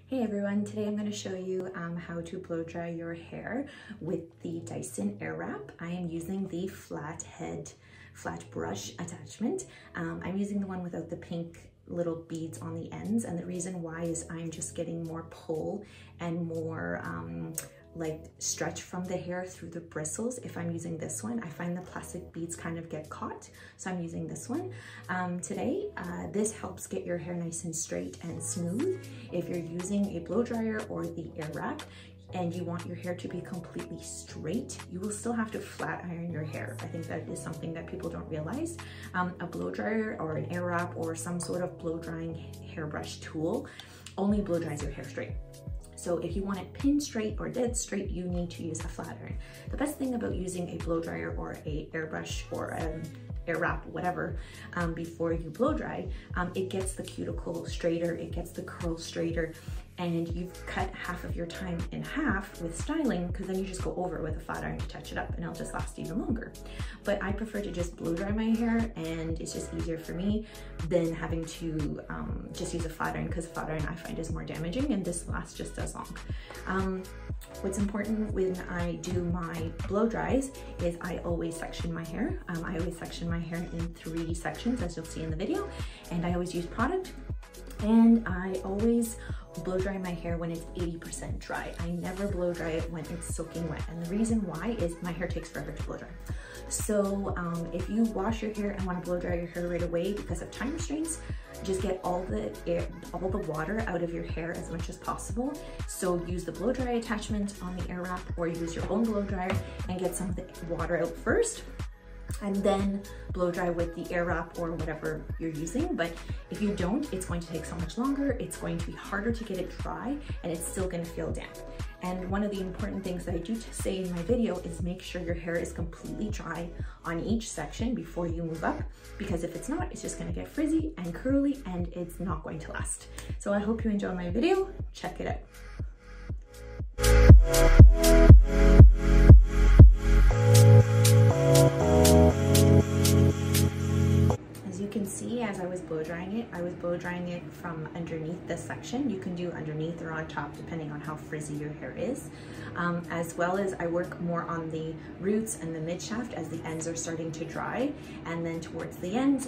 Hey everyone, today I'm going to show you how to blow dry your hair with the Dyson Airwrap. I am using the flat brush attachment. I'm using the one without the pink little beads on the ends, and the reason why is I'm just getting more pull and more like stretch from the hair through the bristles. If I'm using this one, I find the plastic beads kind of get caught, so I'm using this one. Today, this helps get your hair nice and straight and smooth. If you're using a blow dryer or the Airwrap and you want your hair to be completely straight, you will still have to flat iron your hair. I think that is something that people don't realize. A blow dryer or an Airwrap or some sort of blow drying hairbrush tool only blow dries your hair straight. So if you want it pin straight or dead straight, you need to use a flat iron. The best thing about using a blow dryer or a airbrush or an Airwrap, whatever, before you blow dry, it gets the cuticle straighter, it gets the curl straighter, and you've cut half of your time in half with styling, because then you just go over it with a flat iron to touch it up and it'll just last even longer. But I prefer to just blow dry my hair, and it's just easier for me than having to just use a flat iron, because flat iron I find is more damaging and this lasts just as long. What's important when I do my blow dries is I always section my hair. I always section my hair in 3 sections, as you'll see in the video, and I always use product, and I always blow dry my hair when it's 80% dry. I never blow dry it when it's soaking wet, and the reason why is my hair takes forever to blow dry. So if you wash your hair and want to blow dry your hair right away because of time restraints, just get all the water out of your hair as much as possible. So use the blow dry attachment on the Airwrap, or use your own blow dryer and get some of the water out first, and then blow dry with the Airwrap or whatever you're using. But if you don't, it's going to take so much longer, it's going to be harder to get it dry, and it's still going to feel damp. And one of the important things that I do say in my video is make sure your hair is completely dry on each section before you move up, because if it's not, it's just going to get frizzy and curly and it's not going to last. So I hope you enjoyed my video. Check it out. As I was blow drying it, I was blow drying it from underneath this section. You can do underneath or on top depending on how frizzy your hair is. As well as I work more on the roots and the mid shaft as the ends are starting to dry, and then towards the end,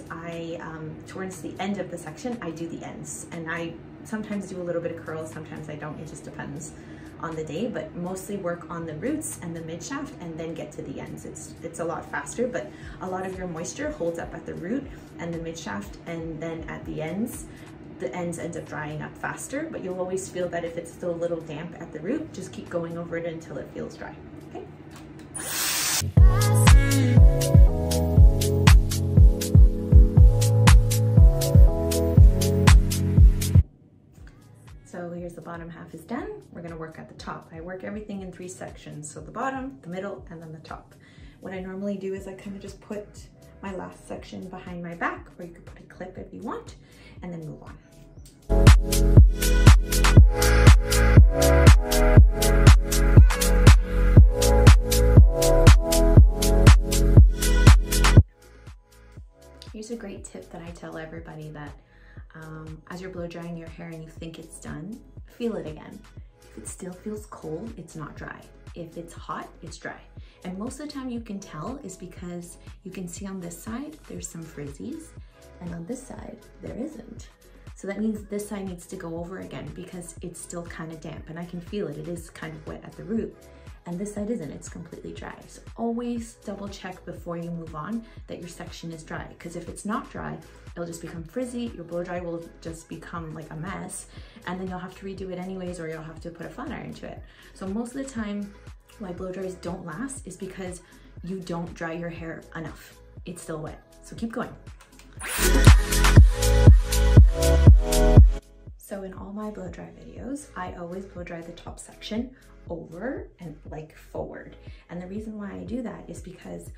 towards the end of the section, I do the ends, and I sometimes do a little bit of curls, sometimes I don't. It just depends on the day, but mostly work on the roots and the mid shaft and then get to the ends. It's a lot faster, but a lot of your moisture holds up at the root and the mid shaft, and then at the ends end up drying up faster, but you'll always feel that if it's still a little damp at the root, just keep going over it until it feels dry, okay? So here's the bottom half is done. We're gonna work at the top. I work everything in 3 sections. So the bottom, the middle, and then the top. What I normally do is I kind of just put my last section behind my back, or you could put a clip if you want, and then move on. Here's a great tip that I tell everybody, that as you're blow drying your hair and you think it's done, feel it again. If it still feels cold, it's not dry. If it's hot, it's dry. And most of the time you can tell is because you can see on this side, there's some frizzies, and on this side, there isn't. So that means this side needs to go over again because it's still kind of damp, and I can feel it. It is kind of wet at the root. And this side isn't, it's completely dry. So always double check before you move on that your section is dry, because if it's not dry, it'll just become frizzy, your blow dry will just become like a mess, and then you'll have to redo it anyways, or you'll have to put a flat iron to it. So most of the time, why blow dries don't last is because you don't dry your hair enough. It's still wet, so keep going. So in all my blow dry videos, I always blow dry the top section over and like forward. And the reason why I do that is because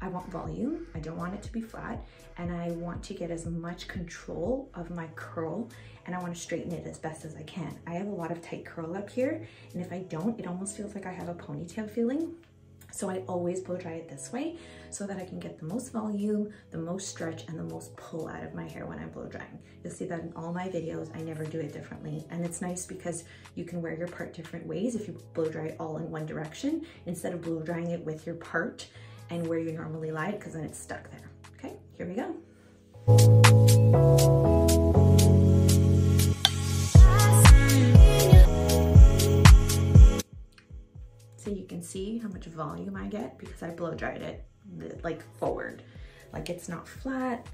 I want volume, I don't want it to be flat, and I want to get as much control of my curl, and I want to straighten it as best as I can. I have a lot of tight curl up here, and if I don't, it almost feels like I have a ponytail feeling. So I always blow dry it this way so that I can get the most volume, the most stretch, and the most pull out of my hair when I'm blow drying. You'll see that in all my videos. I never do it differently. And it's nice because you can wear your part different ways if you blow dry it all in one direction instead of blow drying it with your part and where you normally lie it, because then it's stuck there. Okay, here we go. So you can see how much volume I get because I blow dried it like forward. Like it's not flat.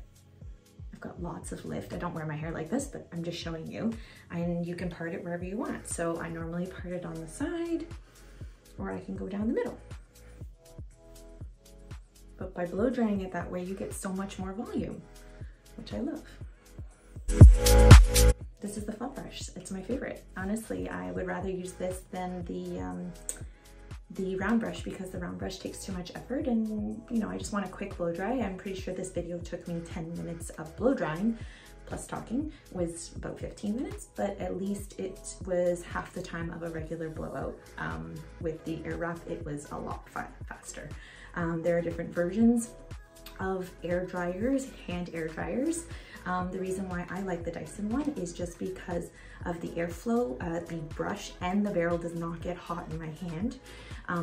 I've got lots of lift. I don't wear my hair like this, but I'm just showing you. And you can part it wherever you want. So I normally part it on the side, or I can go down the middle. But by blow drying it that way, you get so much more volume, which I love. This is the flat brush. It's my favorite. Honestly, I would rather use this than the round brush because the round brush takes too much effort, and you know, I just want a quick blow dry. I'm pretty sure this video took me 10 minutes of blow drying plus talking, was about 15 minutes, but at least it was half the time of a regular blowout. With the airwrap, it was a lot faster. There are different versions of air dryers, hand air dryers. The reason why I like the Dyson one is just because of the airflow. The brush and the barrel does not get hot in my hand.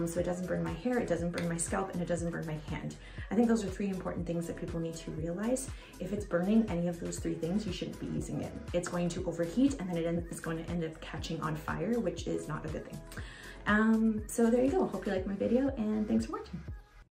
So it doesn't burn my hair, it doesn't burn my scalp, and it doesn't burn my hand. I think those are 3 important things that people need to realize. If it's burning any of those 3 things, you shouldn't be using it. It's going to overheat, and then it is going to end up catching on fire, which is not a good thing. So there you go. Hope you liked my video, and thanks for watching.